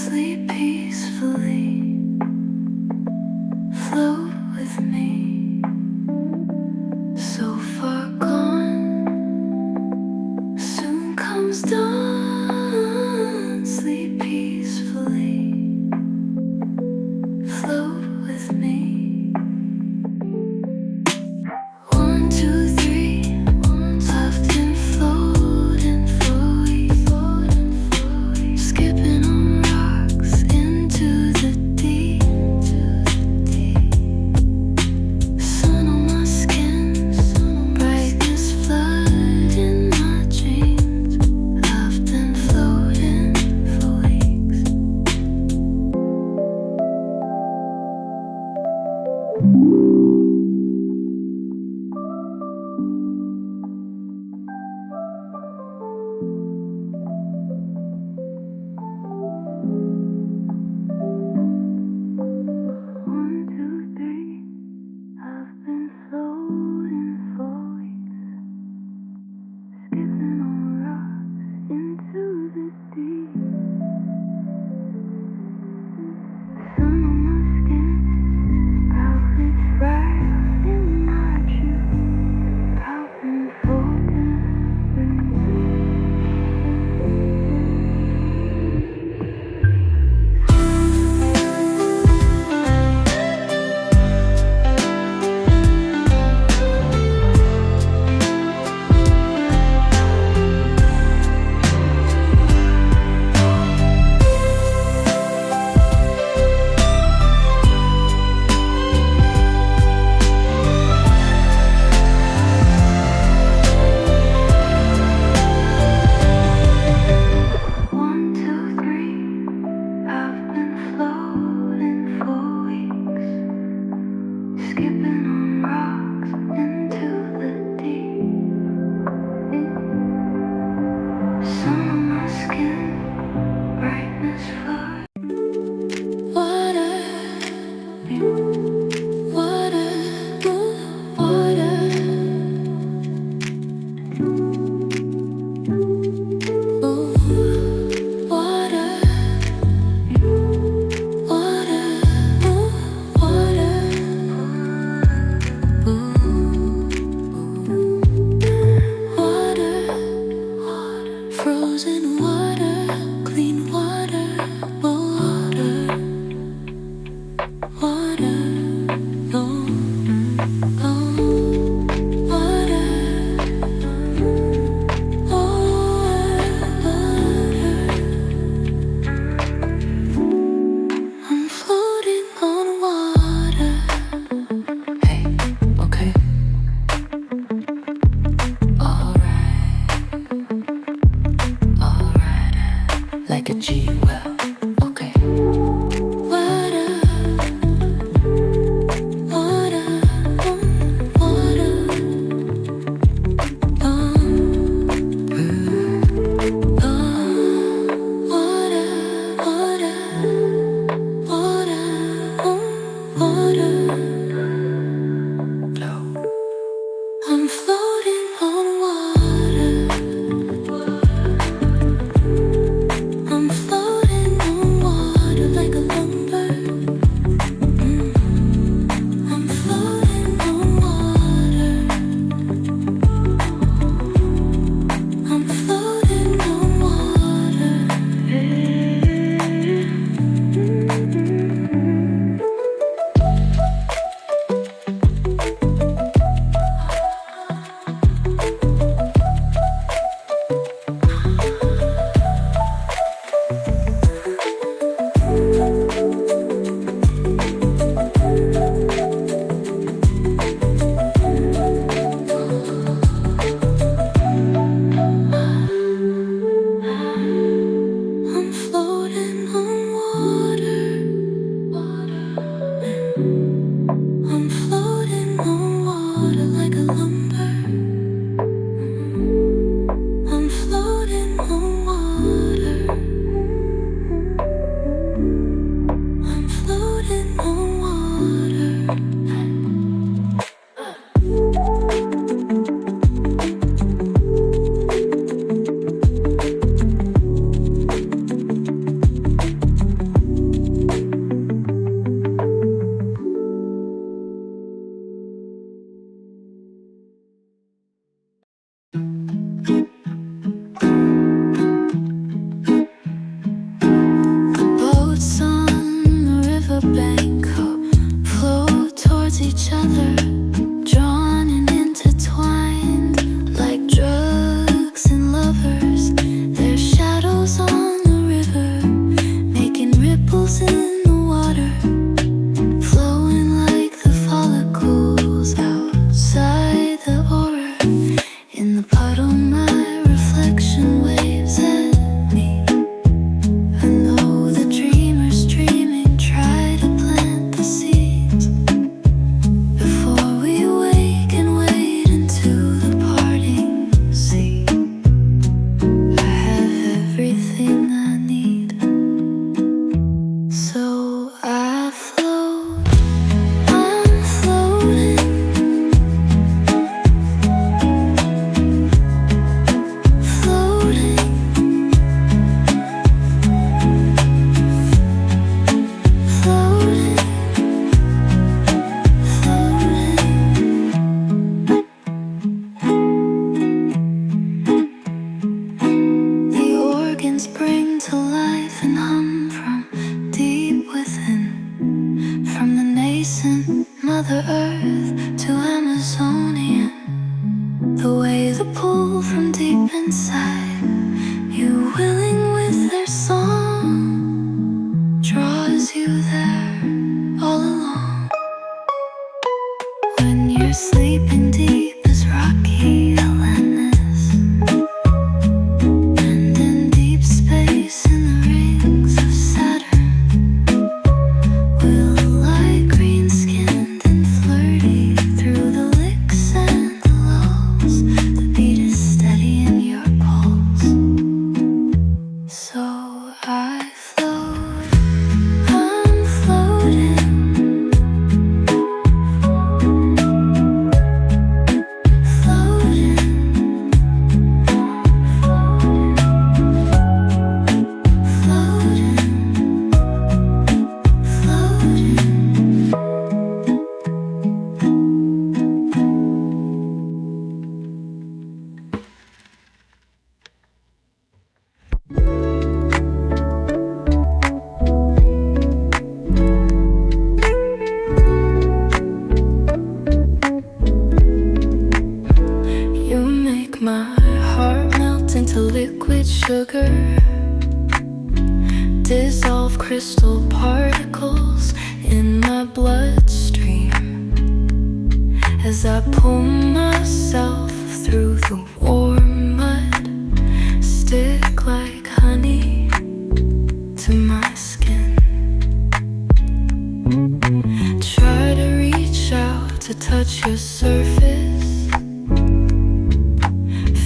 Sleep peacefully, float with me. So far gone, soon comes dawn. Sleep peacefully, float with me. 1, 2, 3, I've been floating for weeks, skipping on rocks into the deep. Sun on my skin, brightness flooding my dreams. I've been floating for weeks. One, two, three, I've been floating for weeks, skipping on rocks into the deep. Sun on my skin, brightness riding my dreams. I've been floating for crystal particles in my bloodstream as I pull myself through the warm mud, stick like honey to my skin. Try to reach out to touch your surface,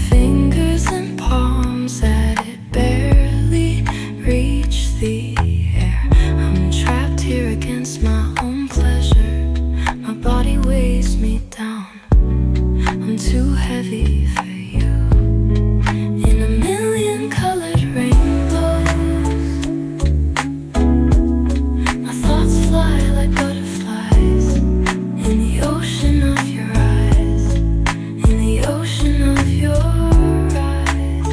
fingers and palms that it barely reach the air. I'm trapped here against my own pleasure. My body weighs me down. I'm too heavy for you. In a million colored rainbows, my thoughts fly like butterflies in the ocean of your eyes, in the ocean of your eyes.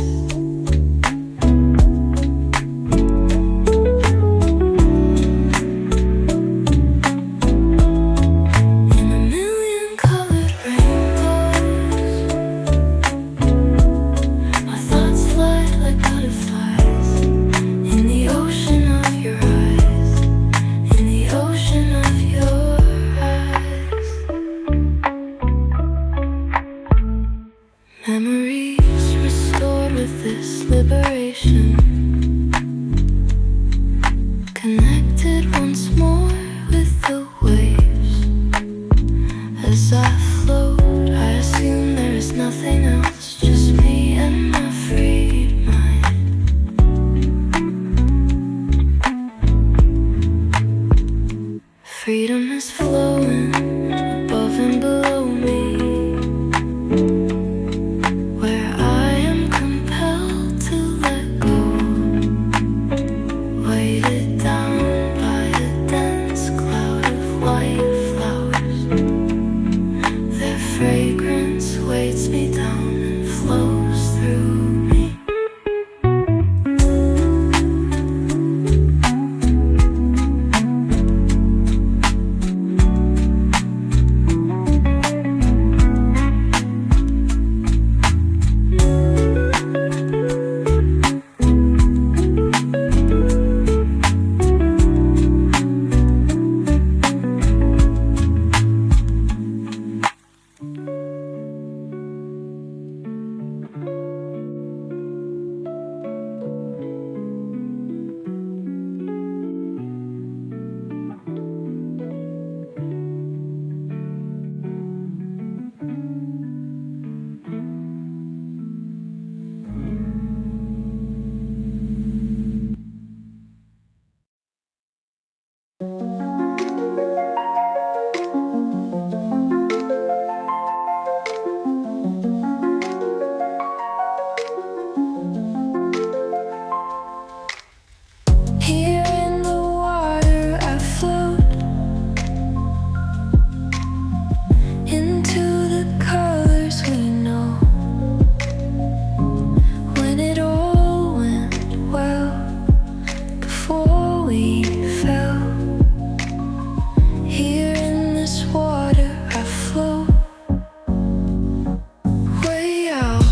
In a million colored rainbows, my thoughts fly like butterflies in the ocean of your eyes, in the ocean of your eyes. Memories restored with this liberation, connected once more with the waves. As I float, I assume there is nothing else, just me and my freed mind. Freedom is flowing above and below me, where I am compelled to let go, weighted down by a dense cloud of white flowers. Their fragrance weights me down and flows through me. Here in the water I float into the colors we know. When it all went well before we fell. Here in this water I float way out.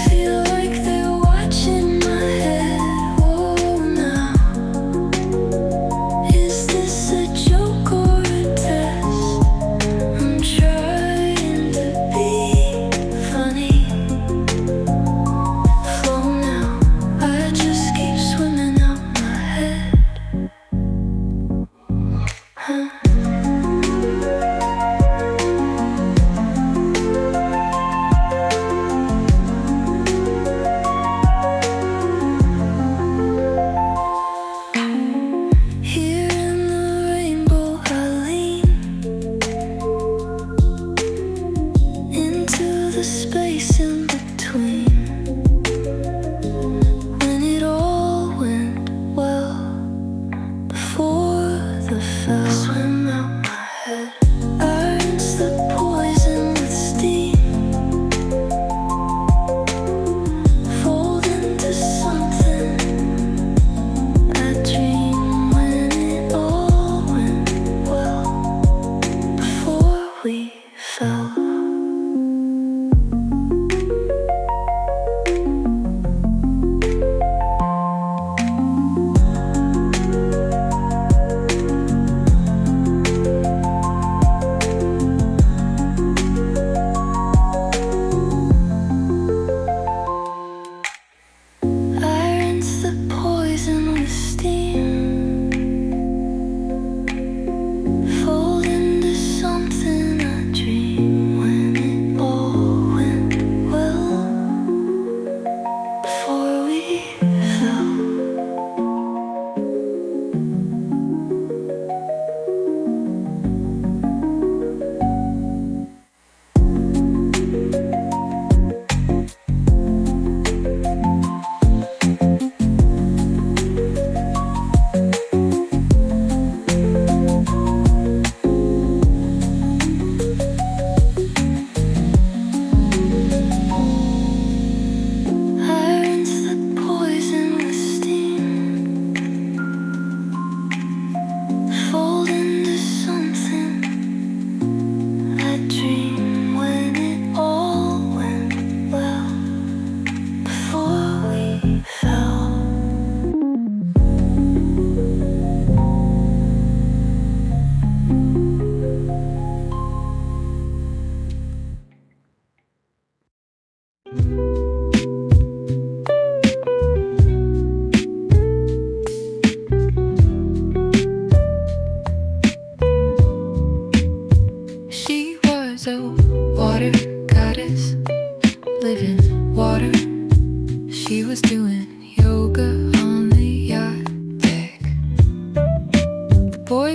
Feel like they're watching my head. Whoa, now is this a joke or a test? I'm trying to be funny. Flow now, I just keep swimming out my head.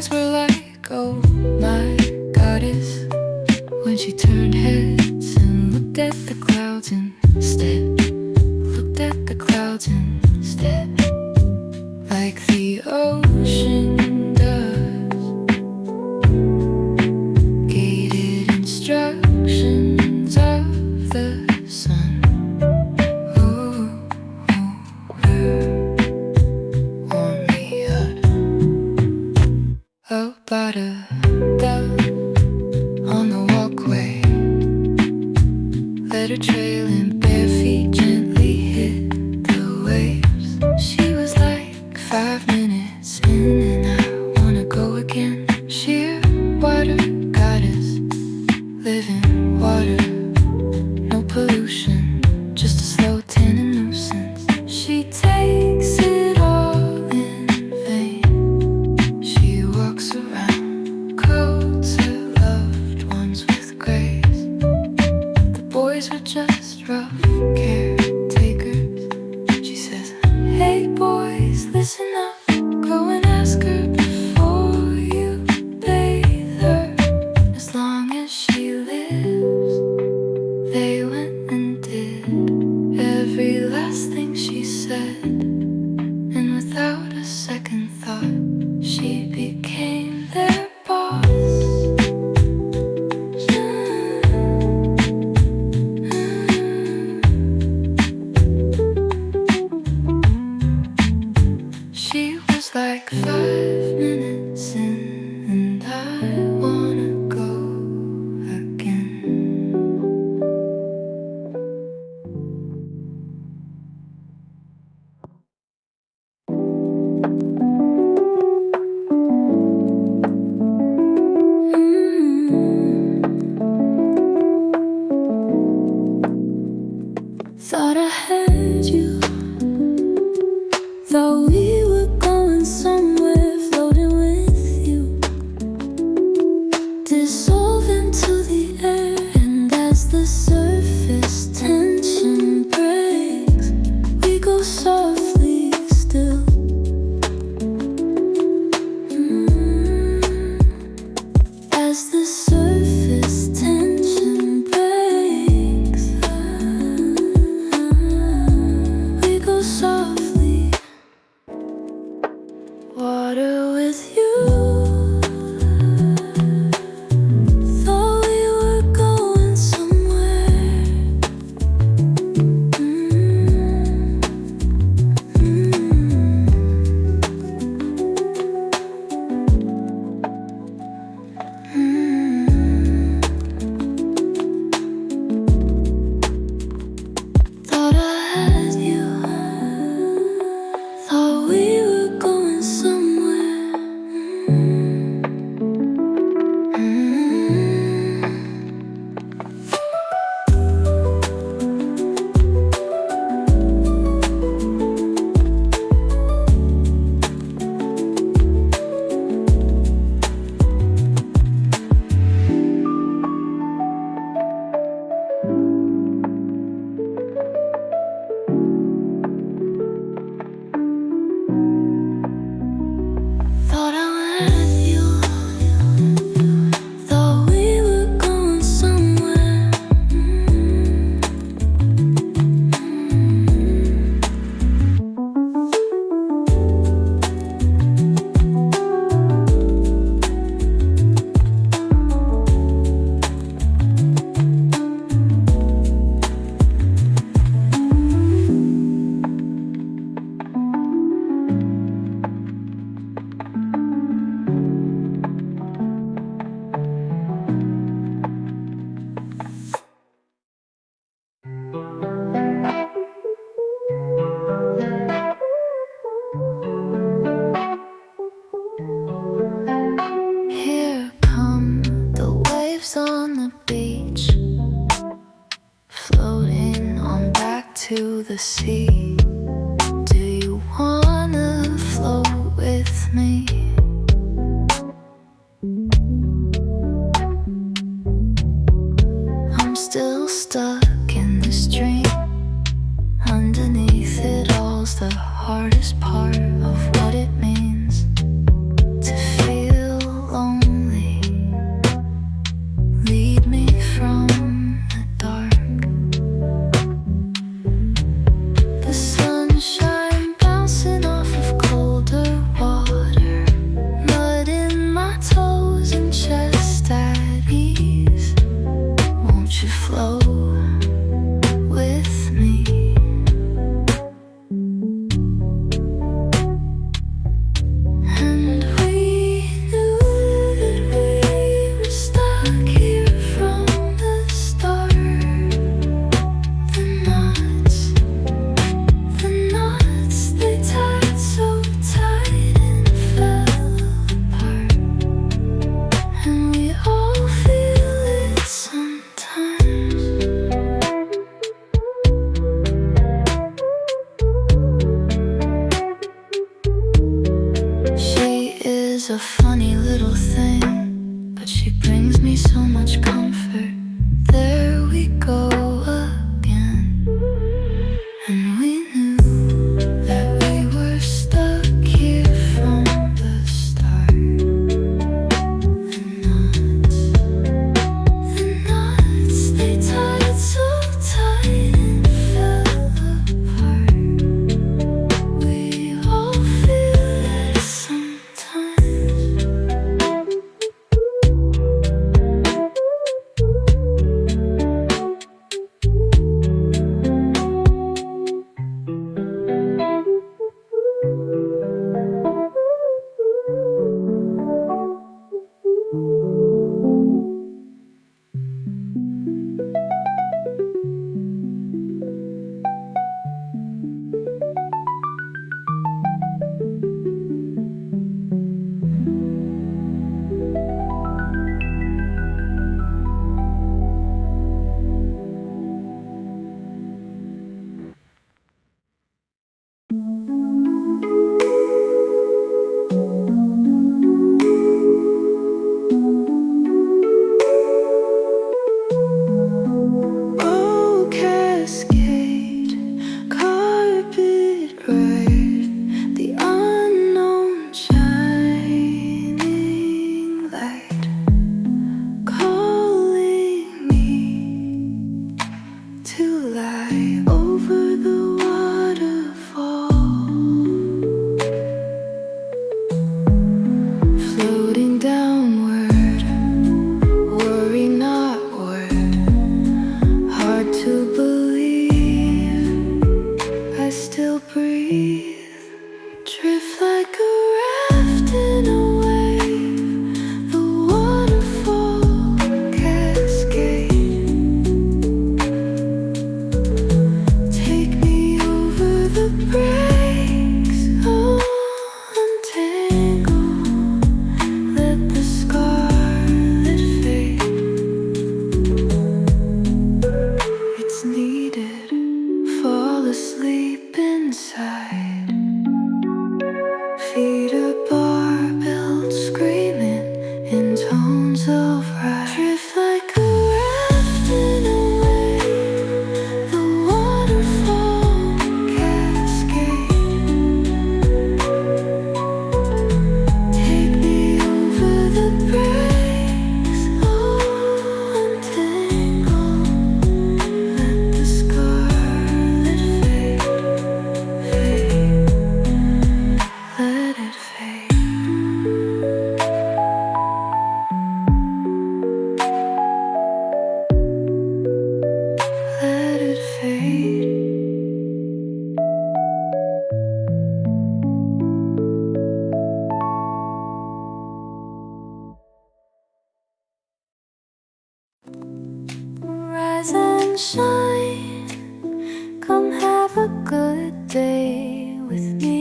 eyes were like, oh my goddess, when she turned heads and looked at the clouds instead. Looked at the clouds instead, like the ocean does. Gated instructions of the sun. Ooh, warm me up about a dove on the walkway. Let her trail in bare feet gently hit the waves. She was like 5 minutes in and I wanna go again. Sheer water goddess, living water, no pollution, just a slow tin and nuisance. She takes it all in vain. She walks around, coats her loved ones with grace. The boys were just rough caretakers. She says, hey boys, listen up, go and ask her before you bathe her. As long as she lives, they went and did every last thing she said. And without a second thought, she became their boss. She was like 5 minutes in and I wanna go again. Thought I had you. Thought we were going somewhere, floating with you. Dissolve into the air, and as the surface tension breaks, we go softly still. As the surface tension breaks, we go softly. Water with you. Thought we were going somewhere. Thought I had you. Thought we were going somewhere. Thought I had you. Thought we were going somewhere. Here come the waves on the beach, floating on back to the sea. Do you wanna float with me? I'm still stuck in this dream. Underneath it all's the hardest part of what it means to feel She's a funny little thing, but she brings me so much comfort. There we go again. And we knew that we were stuck here from the start. The knots, they tied so tight and fell apart. We all feel it sometimes. Oh, Cascade, carpet red, the unknown shining light, calling me to lie over the waterfall, floating downward, worry not word. Hard to believe I still breathe. Drift like a raft in a wave. The waterfall cascade. Take me over the breaks. Oh, untangle. Let the scarlet fade. It's needed. Fall asleep inside. Feet are barbelled, screaming in tones of ride. Drift like a raft in a wave. The waterfall cascade. Take me over the breaks. Oh, untangle. Let the scarlet fade, fade. Let it fade. Let it fade. Rise and shine. Come have a good day with me.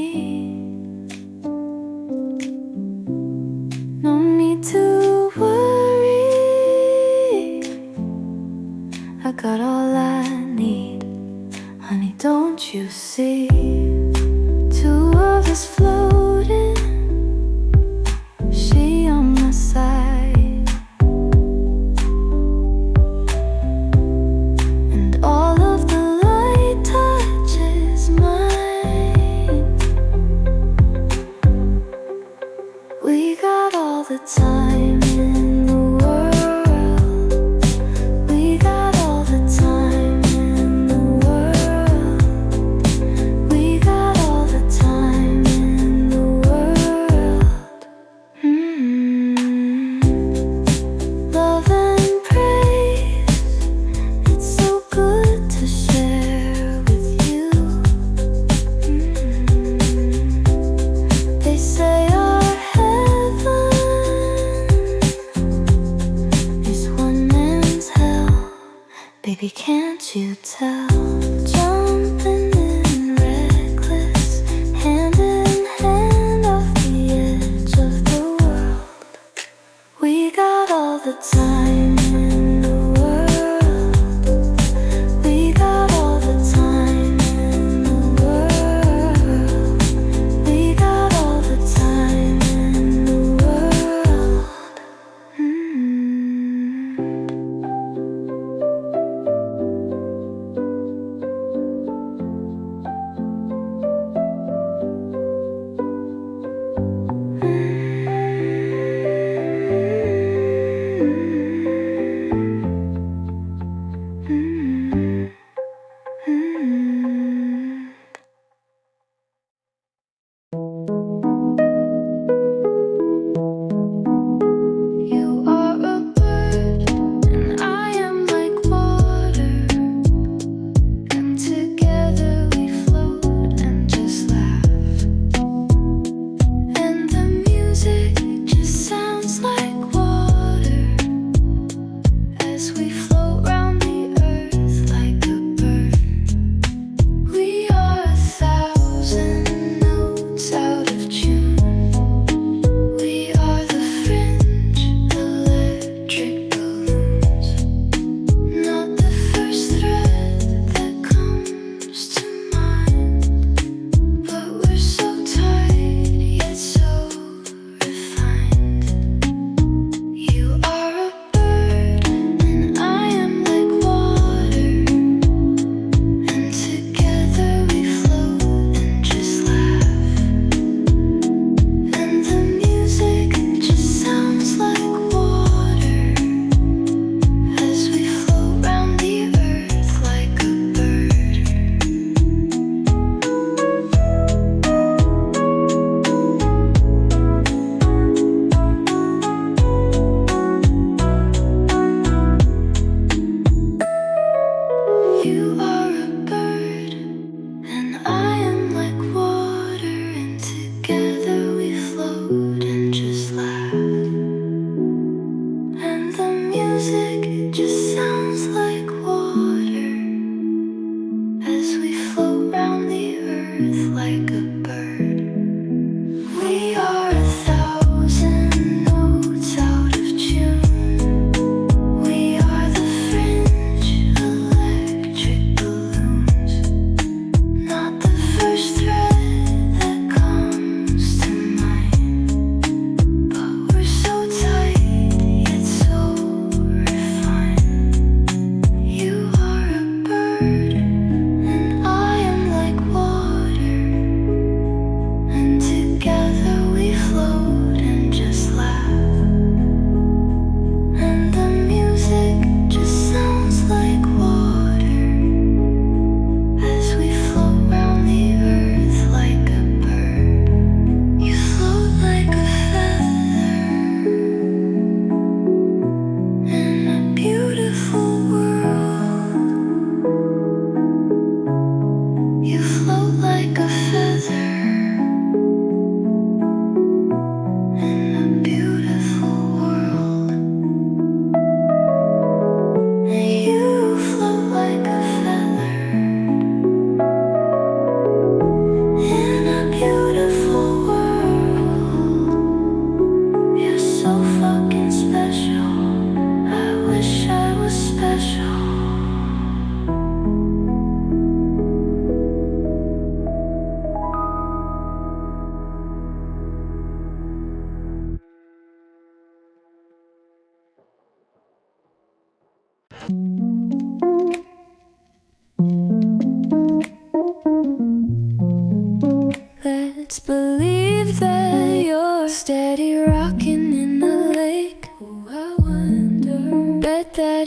No need to worry. I got all I need. Honey, don't you see? Two of us floating. She on my side. And all of the light touches mine. We got all the time in the world. We got all the time in the world. We got all the time in the world. Love and praise. It's so good to share with you. They say our heaven is one man's hell. Baby, can't you tell? Jumping in reckless, hand in hand off the edge of the world. We got all the time in the world. We got all the time in the world. We got all the time in the world.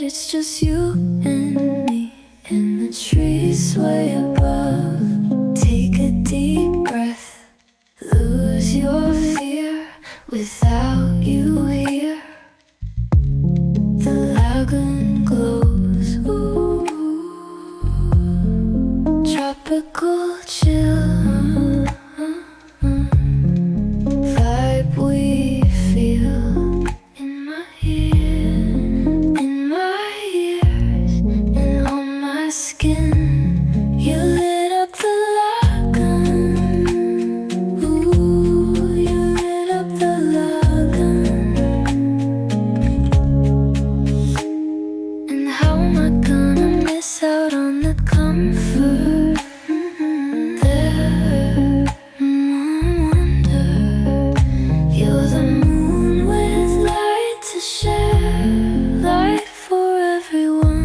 it's just you and me in the trees way above. Take a deep breath, lose your fear without you here. The lagoon glows, ooh, tropical chill vibe we feel in my ears and on my skin. You lit up the lagoon, ooh, you lit up the lagoon. And how am I gonna miss out on the comfort there? I wonder. You're the moon with light to share, light for everyone.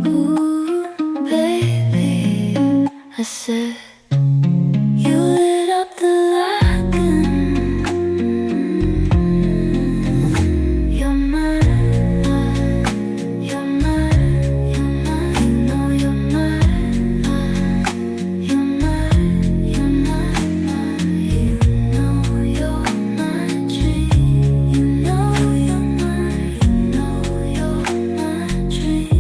Ooh, baby, I said, you lit up the lagoon. You're mine, you're mine, you're mine. You know you're mine, you're mine, you're mine. You know you're my dream. You know you're mine. You know you're my dream.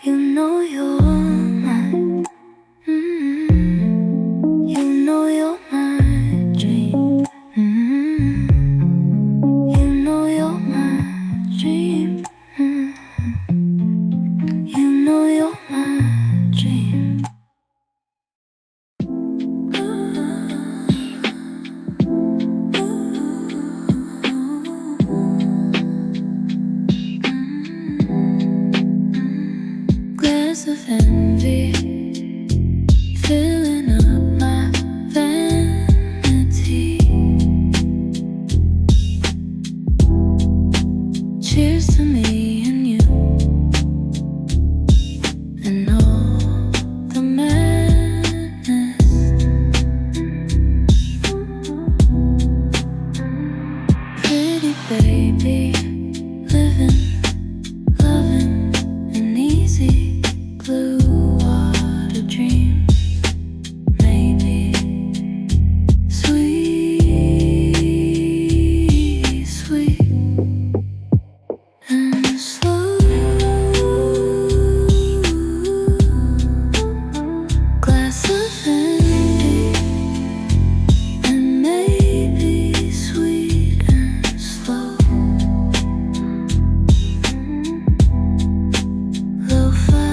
You know you're mine. You know you're my dream. You know you're my dream. You know you're my dream. Glass of envy filling up my vanity. Cheers to me and you and all the madness. Pretty baby, living, loving, an easy blue water dream. Maybe sweet, sweet and slow. Glass of envy and maybe sweet and slow. Lo-fi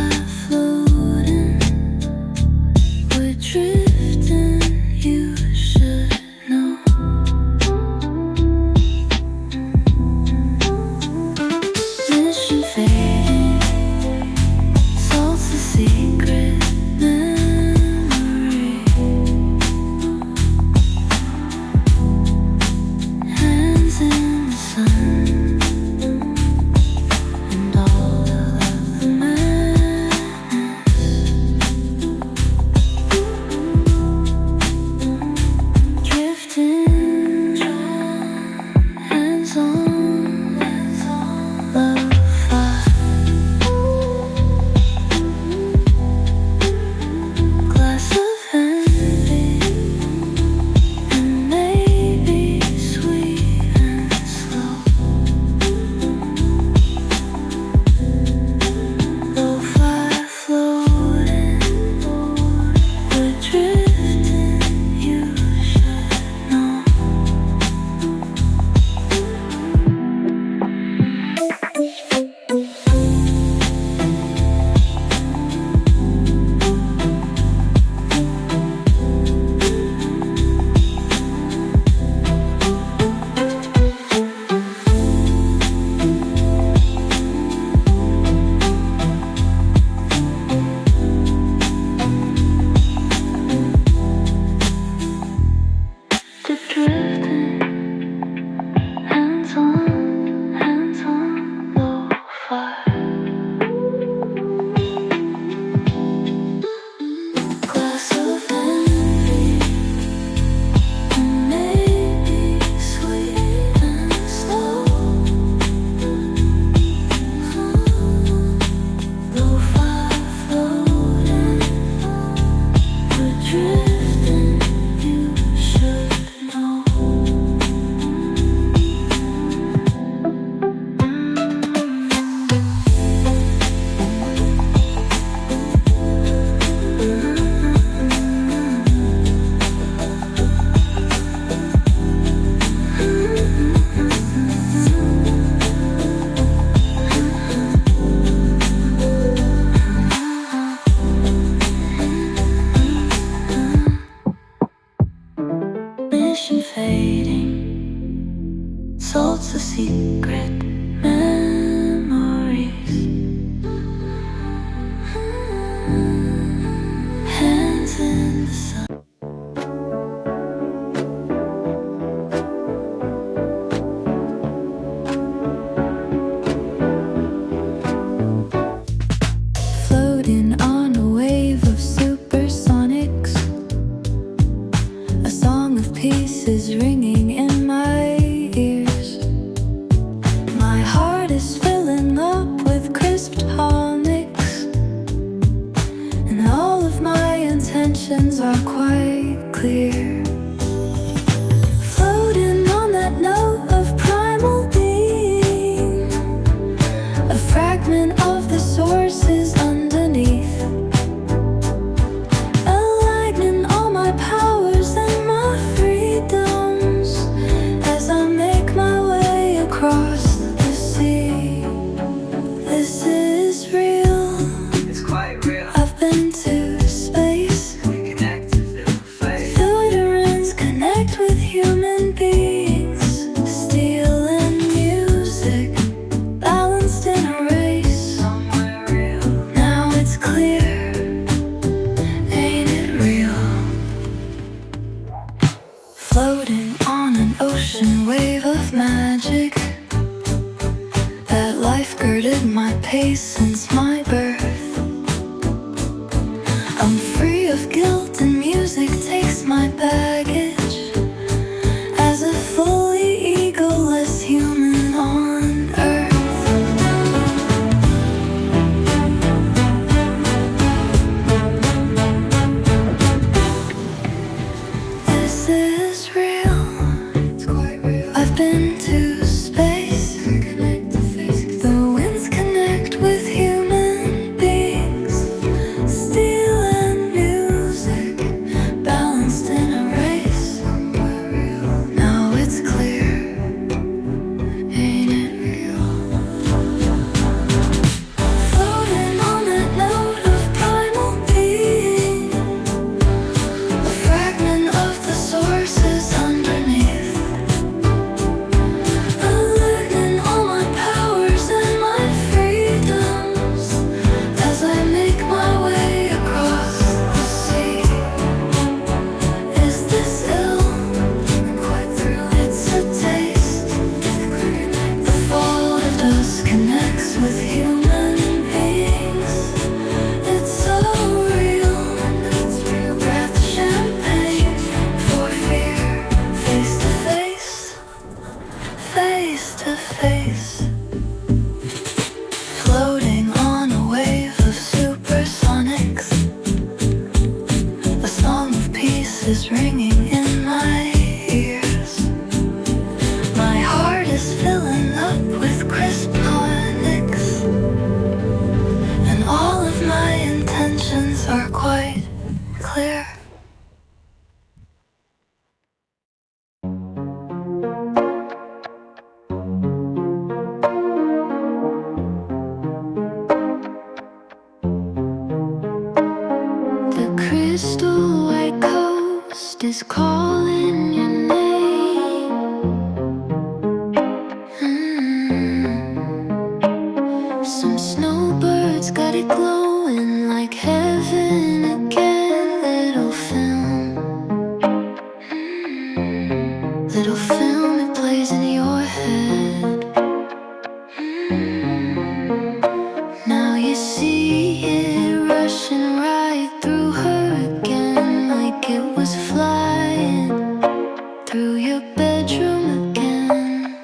quite clear. The crystal white coast is calling your name. Some snowbirds got it glowing like heaven again. Little film, it plays in your head. Now you see it rushing right through her again, like it was flying through your bedroom again.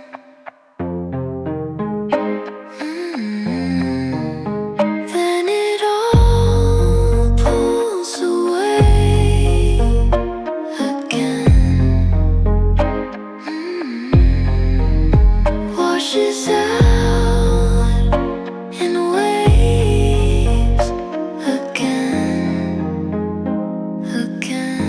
Then it all pulls away again. Washes out in waves again, again.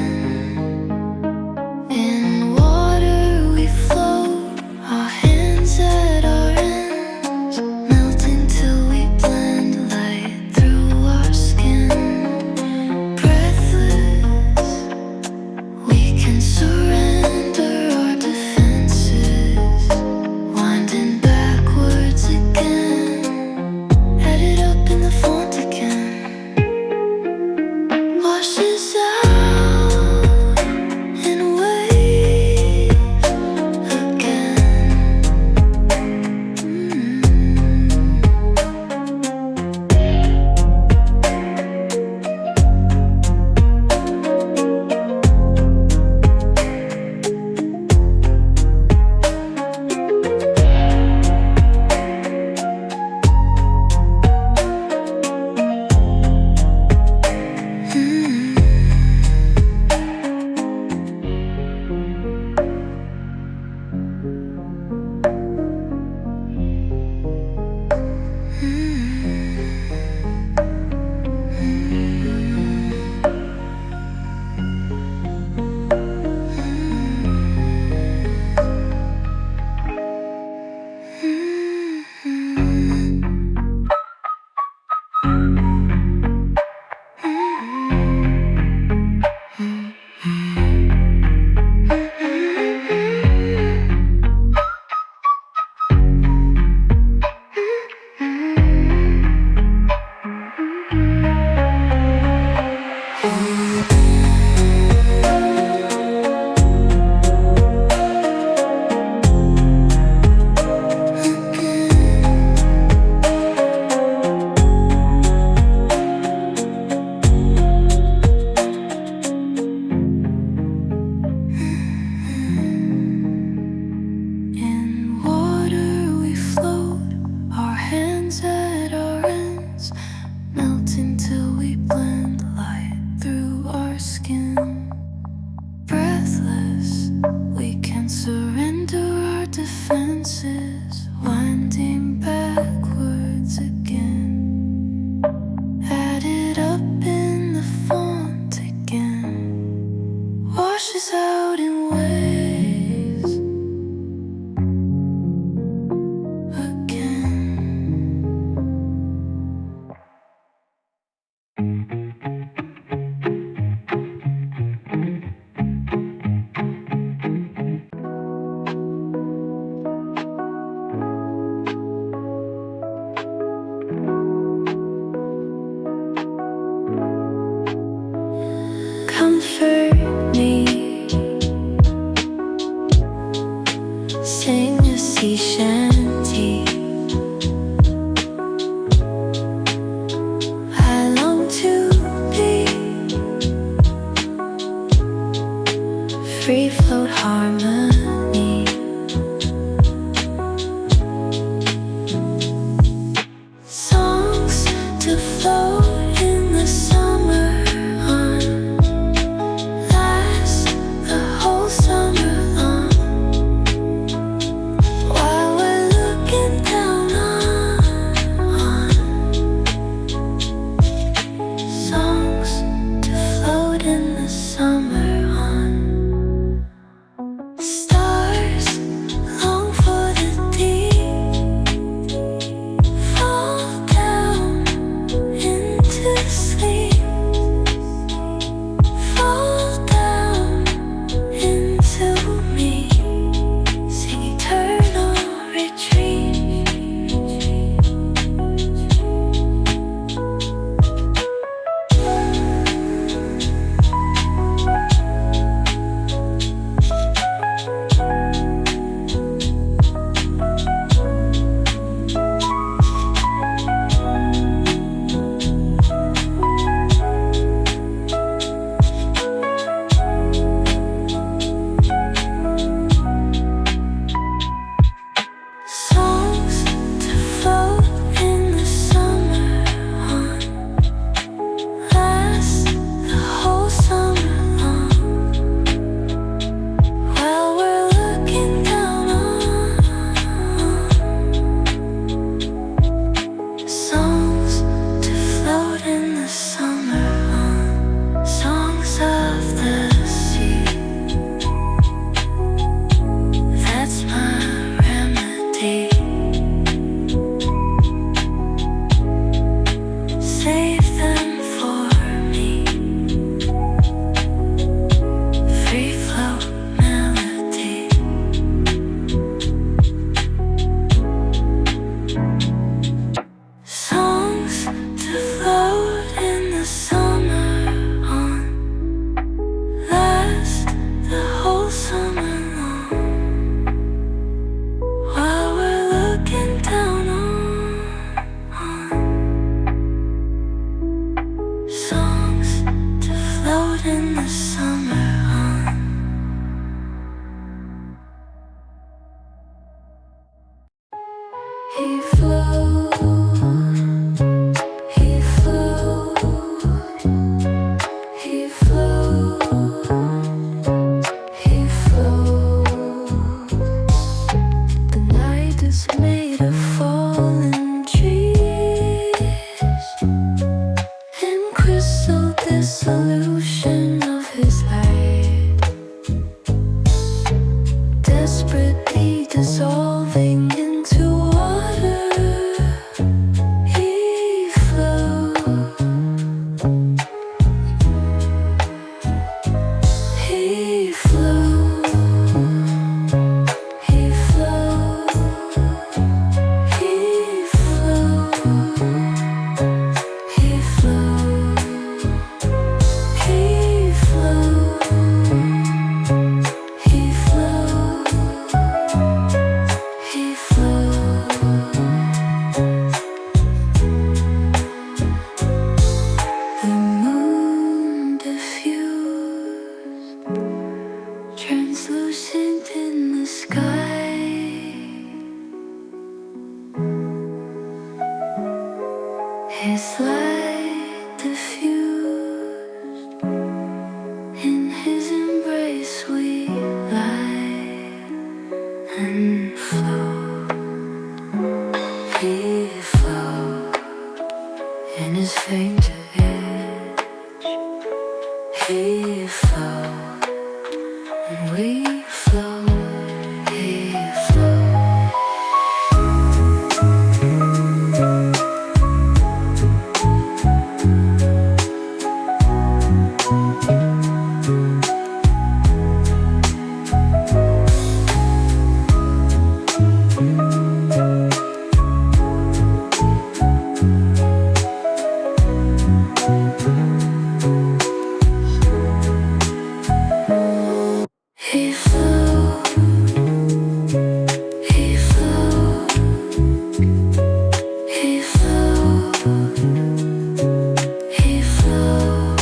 In water we float, our hands at our ends, melting till we blend light through our skin. Breathless, we can surrender our defenses, winding backwards again, add it up in the font again. Washes out in waves again. In water we float, our hands at our ends, melting till we blend light through our skin. Breathless, we can surrender our defenses, winding backwards again, add it up in the font again. Washes out in waves again. He flow, and we flow. He flow. He flew, he flew, he flew, he flew.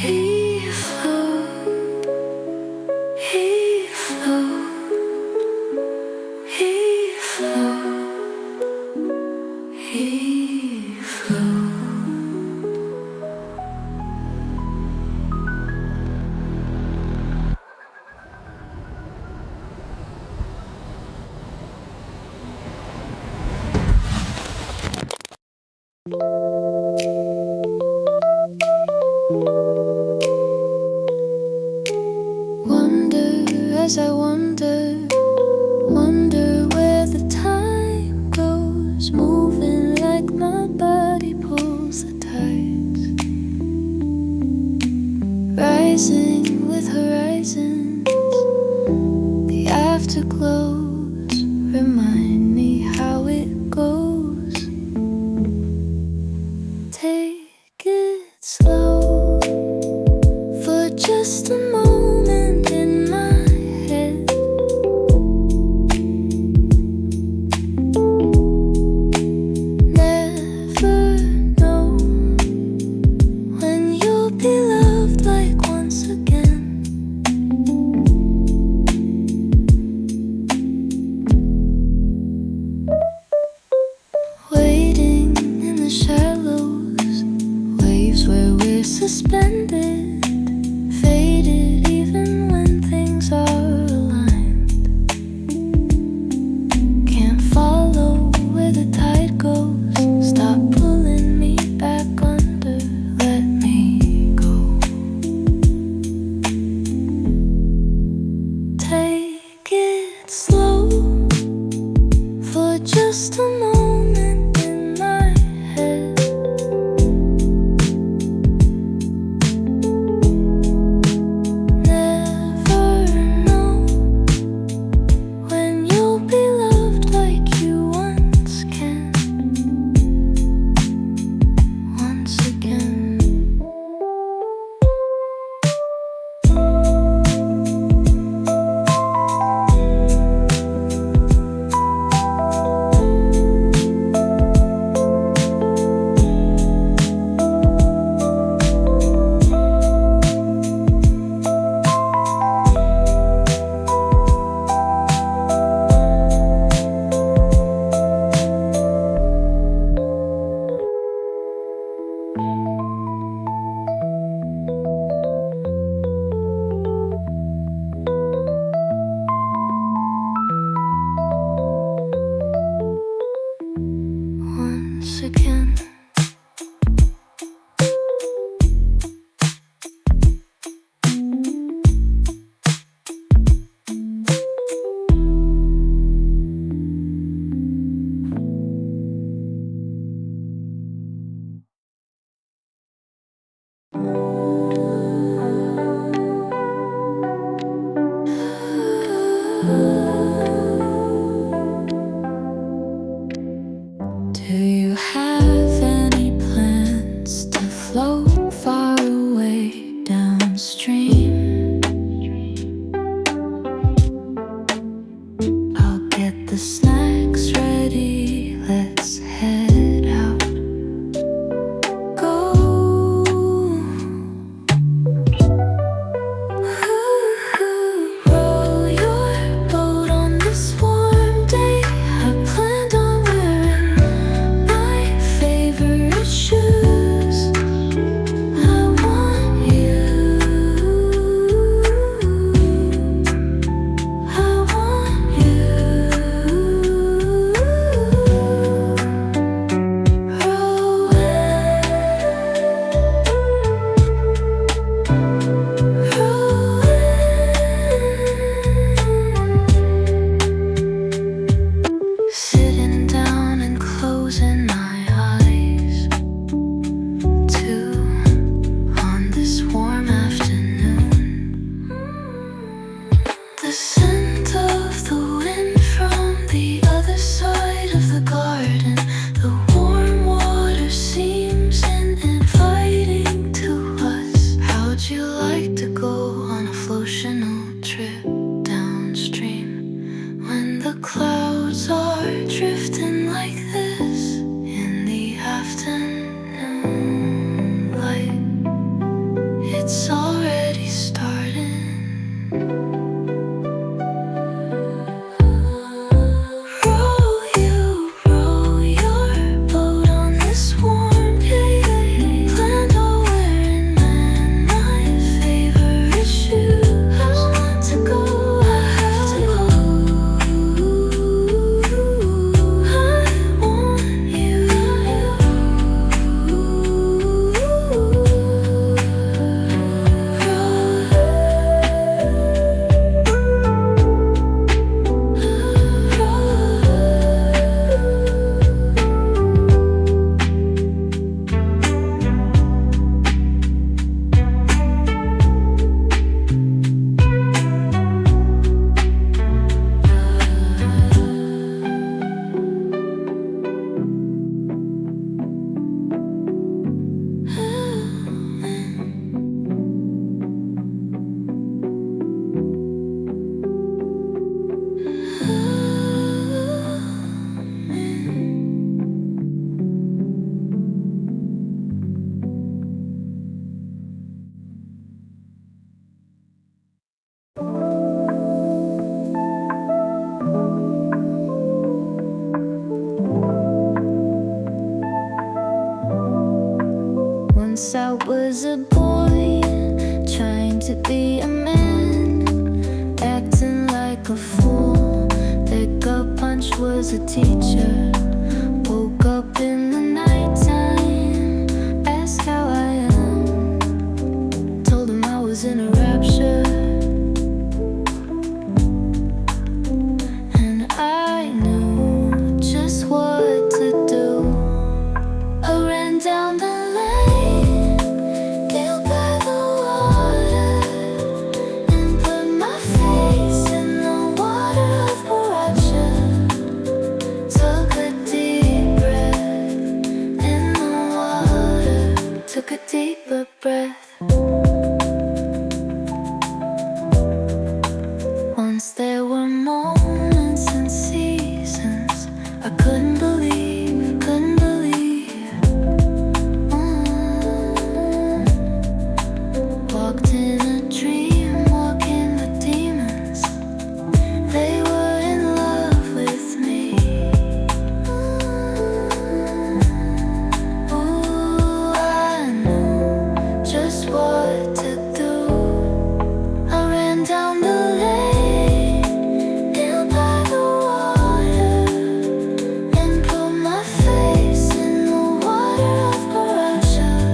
He flew, he flew, he flew, he flew. Wonder as I wonder, wonder where the time goes, moving like my body pulls the tides, rising with horizons. The afterglows remind me how it goes. Take it slow for just a moment in my head. Never know when you'll be loved like once again. Waiting in the shallows, waves where we're suspended, faded even when things are aligned. Can't follow where the tide goes, stop pulling me back under, let me go. Take it slow for just a moment in my head. Guess I was a boy trying to be a man, acting like a fool. That gut punch was a teacher. Woke up in the nighttime, asked how I am. Told him I was in a rapture. And I knew just what to do. I ran down the lane, knelt by the water, and put my face in the water of Berachah. Took a deep breath in the water, took a deeper breath. Once there were moments and seasons I couldn't believe, couldn't believe. Walked in a dream, walking with demons. They were in love with me. Ooh, I knew just what to do. I ran down the lane, knelt by the water, and put my face in the water of Berachah.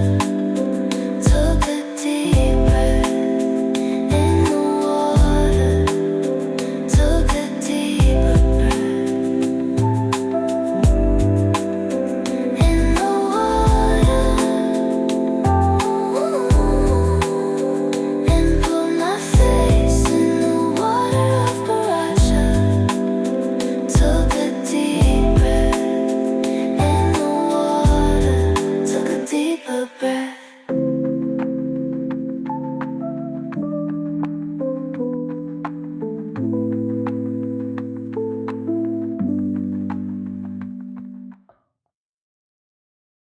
Took a deep breath in the water, took a deeper breath in the water, and put my face in the water of Berachah. Took a deep breath in the water, took a deeper breath.